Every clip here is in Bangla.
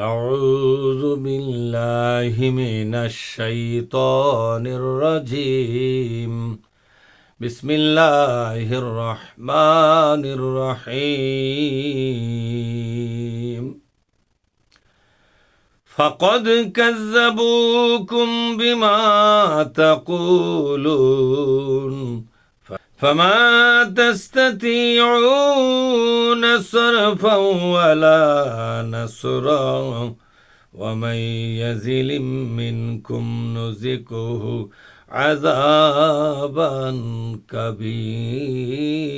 أعوذ بالله من الشيطان الرجيم بسم الله الرحمن الرحيم فقد كذبوكم بما تقولون فما تستطيعون صرفا ولا نصرا ومن يظلم منكم نذقه عذابا كبيرا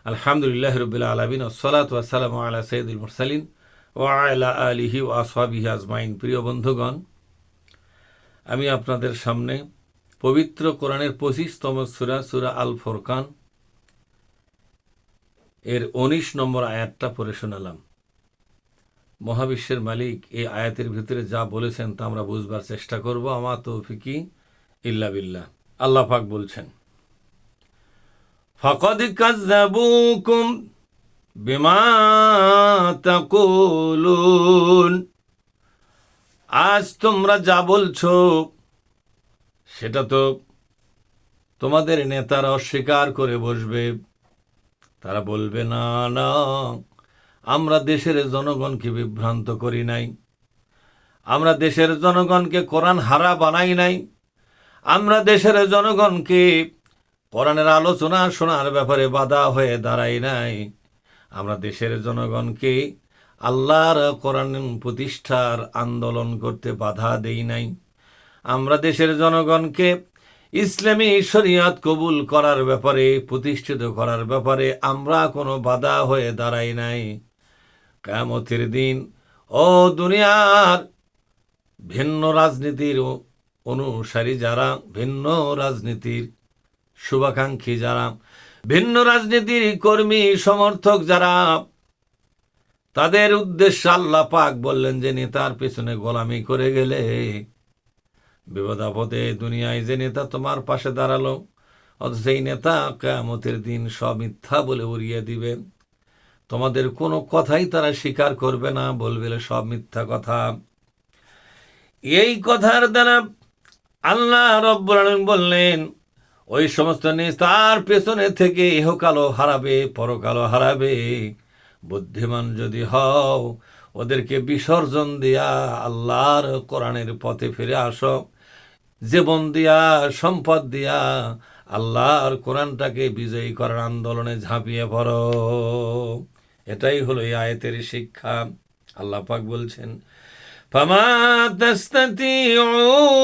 আলহামদুলিল্লাহ রাব্বিল আলামিন ওয়াসসালাতু ওয়াসসালামু আলা সাইয়্যিদিল মুরসালিন ওয়া আলা আলিহি ওয়া আসহাবিহি আজমাইন। প্রিয় বন্ধুগণ, আমি আপনাদের সামনে পবিত্র কোরআনের 25তম সূরা আল ফুরকান এর 19 নম্বর আয়াতটা পড়ে শোনালাম। মহাবিশ্বের মালিক এই আয়াতের ভিতরে যা বলেছেন তা আমরা বুঝবার চেষ্টা করব। আমা তৌফিকি ইল্লা বিল্লাহ। আল্লাহ পাক বলছেন, ফাকাদ কাযযাবুকুম বিমা তাকুলুন। আজ তোমরা যা বলছো সেটা তো তোমাদের নেতারা অস্বীকার করে বসবে। তারা বলবে, না না, আমরা দেশের জনগণকে বিভ্রান্ত করি নাই, আমরা দেশের জনগণকে কোরআন হারা বানাই নাই, আমরা দেশের জনগণকে কোরআনের আলোচনা শোনার ব্যাপারে বাধা হয়ে দাঁড়াই নাই, আমরা দেশের জনগণকে আল্লাহর কোরআন প্রতিষ্ঠার আন্দোলন করতে বাধা দেই নাই, আমরা দেশের জনগণকে ইসলামী শরিয়ত কবুল করার ব্যাপারে, প্রতিষ্ঠিত করার ব্যাপারে আমরা কোনো বাধা হয়ে দাঁড়াই নাই। কিয়ামতের দিন ও দুনিয়ার ভিন্ন রাজনীতির অনুসারী যারা, ভিন্ন রাজনীতির শুভাকাঙ্ক্ষী যারা, ভিন্ন রাজনীতির কর্মী সমর্থক যারা, তাদের উদ্দেশ্যে আল্লাহ পাক বললেন যে নেতার পেছনে গোলামি করে গেলে বিপদাপদে দুনিয়ায় যে নেতা তোমার পাশে দাঁড়ালো, অথচ সেই নেতা কিয়ামতের দিন সব মিথ্যা বলে উড়িয়ে দিবে। তোমাদের কোনো কথাই তারা স্বীকার করবে না, বলবে সব মিথ্যা কথা। এই কথার দ্বারা আল্লাহ রাব্বুল আলামিন বললেন, ওই সমস্ত নেতার পেছনে থেকে ইহকালও হারাবে, পরকালও হারাবে। বুদ্ধিমান যদি হও, ওদেরকে বিসর্জন দিয়া আল্লাহর কোরআনের পথে ফিরে আসো, জীবন দিয়া, সম্পদ দিয়া আল্লাহর কোরআনটাকে বিজয়ী করার আন্দোলনে ঝাঁপিয়ে পড়ো। এটাই হলো এই আয়াতের শিক্ষা। আল্লাহ পাক বলছেন, ফামা তাস্তাতিউনা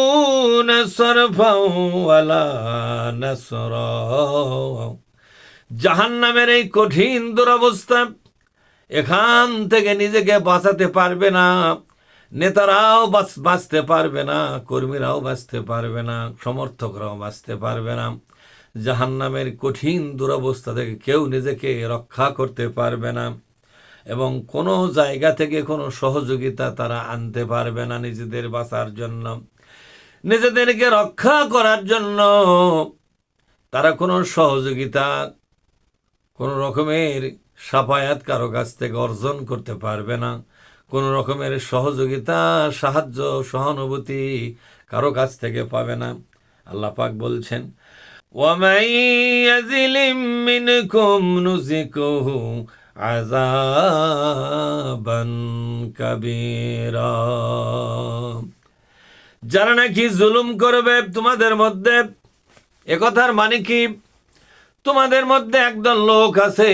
সরফাও ওয়ালা নাসরা। জাহান্নামের এই কঠিন দুরবস্থা, এখান থেকে নিজেকে বাঁচাতে পারবে না, নেতারাও বাঁচতে পারবে না, কর্মীরাও বাঁচতে পারবে না, সমর্থকরাও বাঁচতে পারবে না। জাহান্নামের কঠিন দুরবস্থা থেকে কেউ নিজেকে রক্ষা করতে পারবে না, এবং কোনো জায়গা থেকে কোনো সহযোগিতা তারা আনতে পারবে না নিজেদের বাঁচার জন্য, নিজেদেরকে রক্ষা করার জন্য। তারা কোনো সহযোগিতা, কোনো রকমের সাফায়াত কারো কাছ থেকে অর্জন করতে পারবে না, কোন রকমের সহযোগিতা, সাহায্য, সহানুভূতি কারো কাছ থেকে পাবে না। আল্লাহ পাক বলছেন, ওয়ামান ইয়াযলিম মিনকুম নুযিকুহু আযাবান কাবীরা। যারা নাকি জুলুম করবে তোমাদের মধ্যে, একথার মানে কি, তোমাদের মধ্যে একদল লোক আছে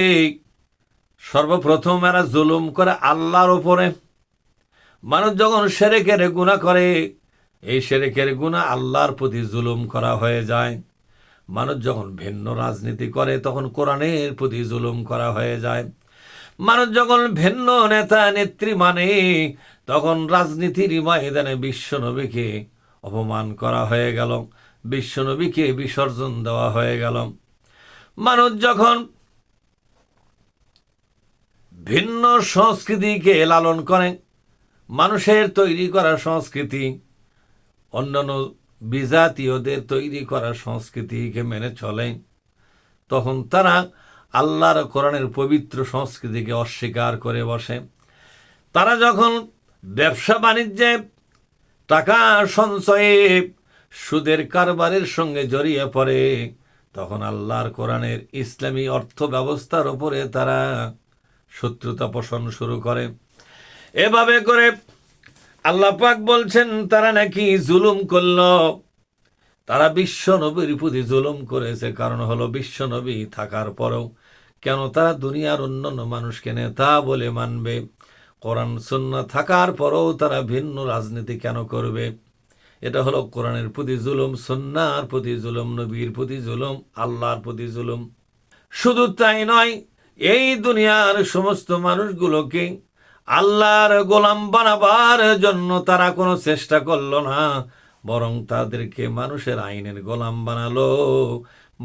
সর্বপ্রথম এরা জুলুম করে আল্লাহর উপরে। মানুষ যখন শিরকের গুনাহ করে, এই শিরকের গুনাহ আল্লাহর প্রতি জুলুম করা হয়ে যায়। মানুষ যখন ভিন্ন রাজনীতি করে তখন কোরআনের প্রতি জুলুম করা হয়ে যায়। মানুষ যখন ভিন্ন নেতা নেত্রী মানে তখন রাজনীতির ময়দানে বিশ্বনবীকে অপমান করা হয়ে গেল, বিশ্বনবীকে বিসর্জন দেওয়া হয়ে গেল। মানুষ যখন ভিন্ন সংস্কৃতিকে লালন করে, মানুষের তৈরি করা সংস্কৃতি, অন্যান্য বিজাতীয়দের তৈরি করা সংস্কৃতিকে মেনে চলে, তখন তারা আল্লাহর কোরআনের পবিত্র সংস্কৃতিকে অস্বীকার করে বসে। তারা যখন ব্যবসা বাণিজ্যে, টাকা সঞ্চয়ে, সুদের কারবারের সঙ্গে জড়িয়ে পড়ে, তখন আল্লাহর কোরআনের ইসলামী অর্থ ব্যবস্থার ওপরে তারা শত্রুতা পোষণ শুরু করে। এভাবে করে আল্লাহ পাক বলছেন তারা নাকি জুলুম করল। তারা বিশ্ব নবীর প্রতি জুলুম করেছে। কারণ হলো বিশ্ব নবী থাকার পরেও কেন তারা দুনিয়ার অন্যান্য মানুষকে নেতা বলে মানবে? কোরআন সুন্নাহ থাকার পরেও তারা ভিন্ন রাজনীতি কেন করবে? এটা হলো কোরআনের প্রতি জুলুম, সুন্নাহর প্রতি জুলুম, নবীর প্রতি জুলুম, আল্লাহর প্রতি জুলুম। শুধু তাই নয়, এই দুনিয়ার সমস্ত মানুষগুলোকে আল্লাহর গোলাম বানাবার জন্য তারা কোনো চেষ্টা করলো না, বরং তাদেরকে মানুষের আইনের গোলাম বানালো।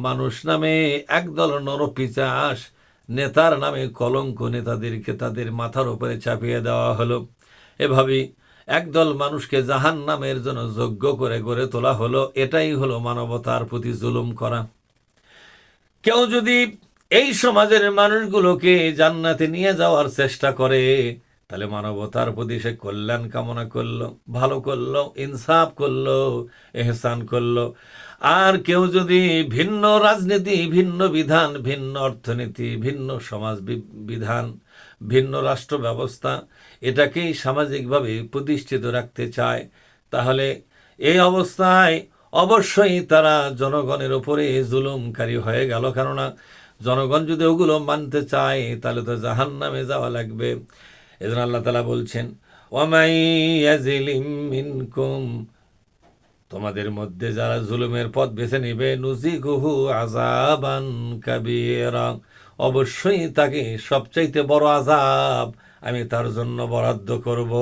মানুষ নামে একদল নরপিশাচ, নেতার নামে কলঙ্ক, নেতাদেরকে তাদের মাথার উপরে চাপিয়ে দেওয়া হলো। এভাবেই একদল মানুষকে জাহান্নামের জন্য যোগ্য করে গড়ে তোলা হলো। এটাই হলো মানবতার প্রতি জুলুম করা। কেউ যদি এই সমাজের মানুষগুলোকে জান্নাতে নিয়ে যাওয়ার চেষ্টা করে, তাহলে মানবতার প্রতি সে কল্যাণ কামনা করলো, ভালো করলো, ইনসাফ করলো, এহসান করলো। আর কেউ যদি ভিন্ন রাজনীতি, ভিন্ন বিধান, ভিন্ন অর্থনীতি, ভিন্ন সমাজ বিধান, ভিন্ন রাষ্ট্র ব্যবস্থা, এটাকেই সামাজিকভাবে প্রতিষ্ঠিত রাখতে চায়, তাহলে এই অবস্থায় অবশ্যই তারা জনগণের ওপরে জুলুমকারী হয়ে গেল। কেননা জনগণ যদি ওগুলো মানতে চায় তাহলে তো জাহান্নামে যাওয়া লাগবে। এজন্য আল্লাহ তাআলা বলছেন, ওয়ামাই ইয়াজিলিম মিনকুম, তোমাদের মধ্যে যারা জুলুমের পথ বেছে নেবে, নুজিকুহু আযাবান কাবীরা, অবশ্যই তাকে সবচাইতে বড় আযাব আমি তার জন্য বরাদ্দ করব।